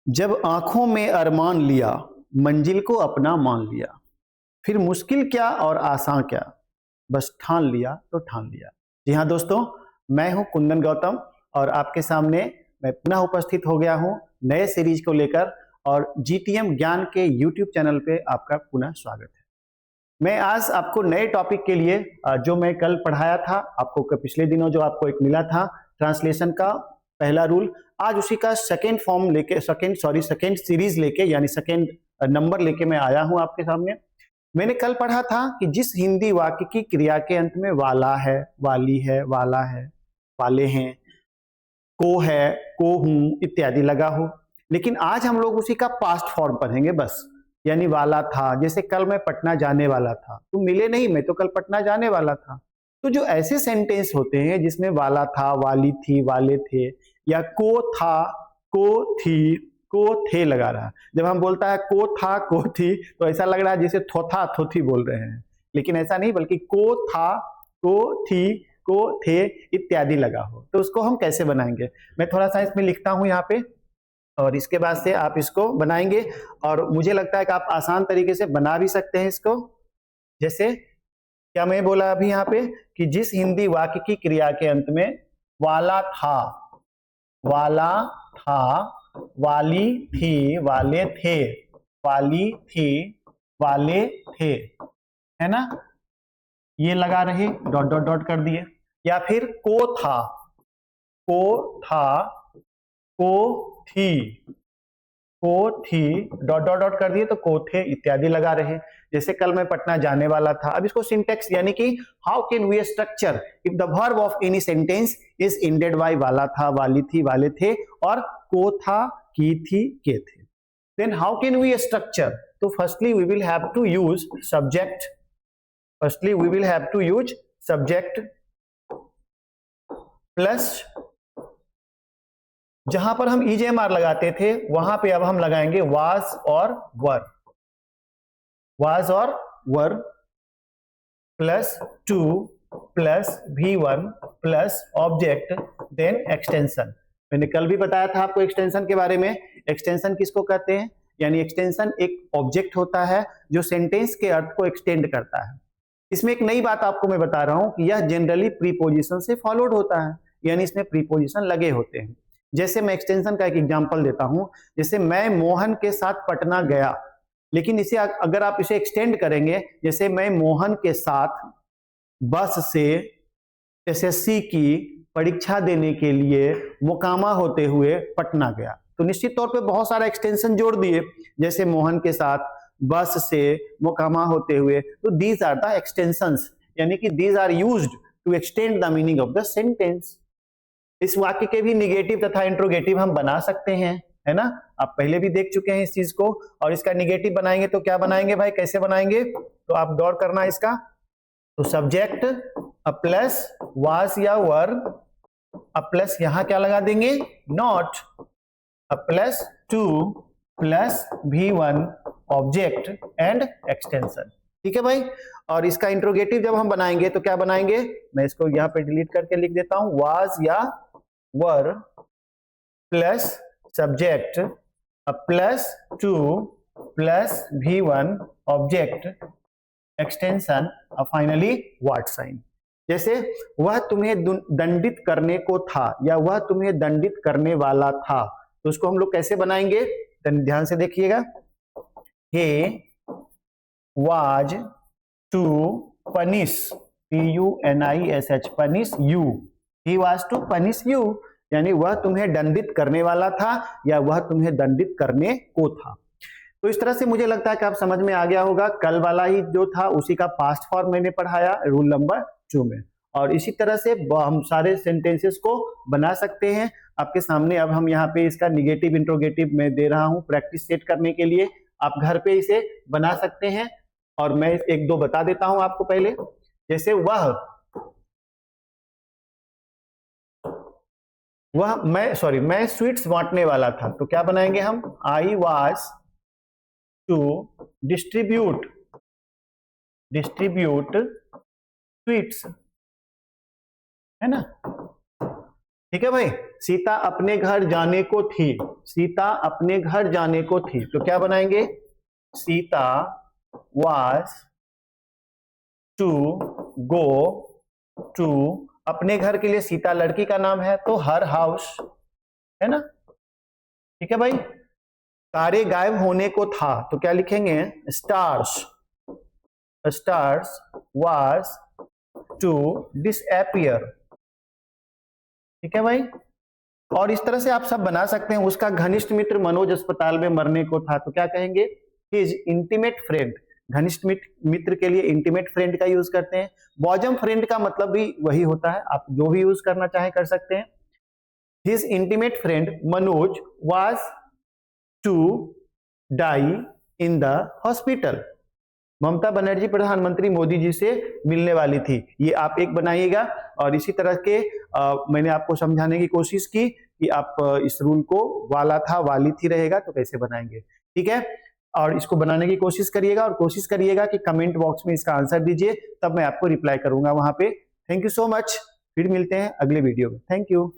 जब आंखों में अरमान लिया, मंजिल को अपना मान लिया, फिर मुश्किल क्या और आसान क्या, बस ठान लिया तो ठान लिया। जी हाँ दोस्तों, मैं हूं कुंदन गौतम और आपके सामने मैं पुनः उपस्थित हो गया हूं नए सीरीज को लेकर। और जीटीएम ज्ञान के यूट्यूब चैनल पे आपका पुनः स्वागत है। मैं आज आपको नए टॉपिक के लिए जो मैं कल पढ़ाया था आपको, पिछले दिनों जो आपको एक मिला था ट्रांसलेशन का पहला रूल, आज उसी का सेकेंड फॉर्म लेके सेकेंड सीरीज लेके यानी सेकेंड नंबर लेके मैं आया हूं आपके सामने। मैंने कल पढ़ा था कि जिस हिंदी वाक्य की क्रिया के अंत में वाला है, वाली है, वाला है, वाले हैं, को है, को हूं इत्यादि लगा हो, लेकिन आज हम लोग उसी का पास्ट फॉर्म पढ़ेंगे बस। यानी वाला था, जैसे कल मैं पटना जाने वाला था, तुम मिले नहीं, मैं तो कल पटना जाने वाला था। तो जो ऐसे सेंटेंस होते हैं जिसमें वाला था, वाली थी, वाले थे, या को था, को थी, को थे लगा रहा, जब हम बोलता है को था, को थी, तो ऐसा लग रहा है जैसे थोथा थोथी बोल रहे हैं, लेकिन ऐसा नहीं, बल्कि को था, को थी, को थे इत्यादि लगा हो। तो उसको हम कैसे बनाएंगे, मैं थोड़ा सा इसमें लिखता हूं यहाँ पे, और इसके बाद से आप इसको बनाएंगे। और मुझे लगता है कि आप आसान तरीके से बना भी सकते हैं इसको। जैसे क्या मैं बोला अभी यहाँ पे कि जिस हिंदी वाक्य की क्रिया के अंत में वाला था, वाला था, वाली थी, वाले थे, वाली थी, वाले थे, है ना, ये लगा रहे, डॉट डॉट डॉट कर दिए। या फिर को था, को था, को थी, को थी, डॉट डॉट डॉट कर दिए तो को थे इत्यादि लगा रहे। जैसे कल मैं पटना जाने वाला था। अब इसको सिंटेक्स यानी कि how can we structure if the verb of any sentence is ended by वाला था, वाली थी, वाले थे और को था, की थी, के थे, then how can we structure. तो firstly we will have to use subject, firstly we will have to use subject plus, जहां पर हम ईजेएमआर लगाते थे वहां पे अब हम लगाएंगे वाज और वर, वाज और were plus to plus V1 plus object then extension. मैंने कल भी बताया था आपको एक्सटेंशन के बारे में। एक्सटेंशन किसको कहते हैं, यानी एक्सटेंशन एक ऑब्जेक्ट होता है जो सेंटेंस के अर्थ को एक्सटेंड करता है। इसमें एक नई बात आपको मैं बता रहा हूं कि यह जनरली प्रीपोजिशन से फॉलोड होता है, यानी इसमें प्रीपोजिशन लगे होते हैं। जैसे मैं एक्सटेंशन का एक एग्जांपल देता हूं, जैसे मैं मोहन के साथ पटना गया, लेकिन इसे अगर आप इसे एक्सटेंड करेंगे, जैसे मैं मोहन के साथ बस से एसएससी की परीक्षा देने के लिए मोकामा होते हुए पटना गया, तो निश्चित तौर पे बहुत सारा एक्सटेंशन जोड़ दिए, जैसे मोहन के साथ बस से मोकामा होते हुए, तो दीज आर द एक्सटेंशंस, यानी कि these are used to extend the meaning of the sentence. इस वाक्य के भी निगेटिव तथा इंट्रोगेटिव हम बना सकते हैं, है ना, आप पहले भी देख चुके हैं इस चीज को। और इसका निगेटिव बनाएंगे तो क्या बनाएंगे भाई, कैसे बनाएंगे, तो आप गौर करना इसका। तो सब्जेक्ट प्लस वाज या वर प्लस यहां क्या लगा देंगे, not, plus to plus V1 object and extension. ठीक है भाई। और इसका इंट्रोगेटिव जब हम बनाएंगे तो क्या बनाएंगे, मैं इसको यहां पे डिलीट करके लिख देता हूं, वाज या were plus subject plus to plus V1 object extension finally what sign. जैसे वह तुम्हें दंडित करने को था या वह तुम्हें दंडित करने वाला था, तो उसको हम लोग कैसे बनाएंगे, ध्यान से देखिएगा। He was to punish, PUNISH, punish you, he was to punish you, यानी वह तुम्हें दंडित करने वाला था या वह तुम्हें दंडित करने को था। तो इस तरह से मुझे लगता है कि आप समझ में आ गया होगा। कल वाला ही जो था उसी का पास्ट फॉर्म मैंने पढ़ाया रूल नंबर 2 में, और इसी तरह से हम सारे सेंटेंसेस को बना सकते हैं आपके सामने। अब हम यहाँ पे इसका निगेटिव इंट्रोगेटिव मैं दे रहा हूँ प्रैक्टिस सेट करने के लिए, आप घर पे इसे बना सकते हैं। और मैं एक दो बता देता हूं आपको पहले, जैसे मैं स्वीट्स बांटने वाला था, तो क्या बनाएंगे हम, I was to distribute sweets, है ना। ठीक है भाई, सीता अपने घर जाने को थी, सीता अपने घर जाने को थी, तो क्या बनाएंगे, Sita was to go to, अपने घर के लिए सीता लड़की का नाम है तो हर हाउस है ना, ठीक है भाई। तारे गायब होने को था तो क्या लिखेंगे, stars, stars was to disappear, ठीक है भाई। और इस तरह से आप सब बना सकते हैं। उसका घनिष्ठ मित्र मनोज अस्पताल में मरने को था तो क्या कहेंगे, हिज इंटीमेट फ्रेंड, घनिष्ठ मित्र के लिए इंटीमेट फ्रेंड का यूज करते हैं। बॉजम फ्रेंड का मतलब भी वही होता है, आप जो भी यूज करना चाहे कर सकते हैं। His intimate friend Manoj was to die in the hospital, Mamata Banerjee प्रधानमंत्री मोदी जी से मिलने वाली थी। ये आप एक बनाइएगा। और इसी तरह के मैंने आपको समझाने की कोशिश की कि आप इस रूल को वाला था वाली थी रहेगा तो कैसे बनाएंगे, ठीक है। और इसको बनाने की कोशिश करिएगा और कोशिश करिएगा कि कमेंट बॉक्स में इसका आंसर दीजिए, तब मैं आपको रिप्लाई करूंगा वहां पे। थैंक यू सो मच, फिर मिलते हैं अगले वीडियो में। Thank you.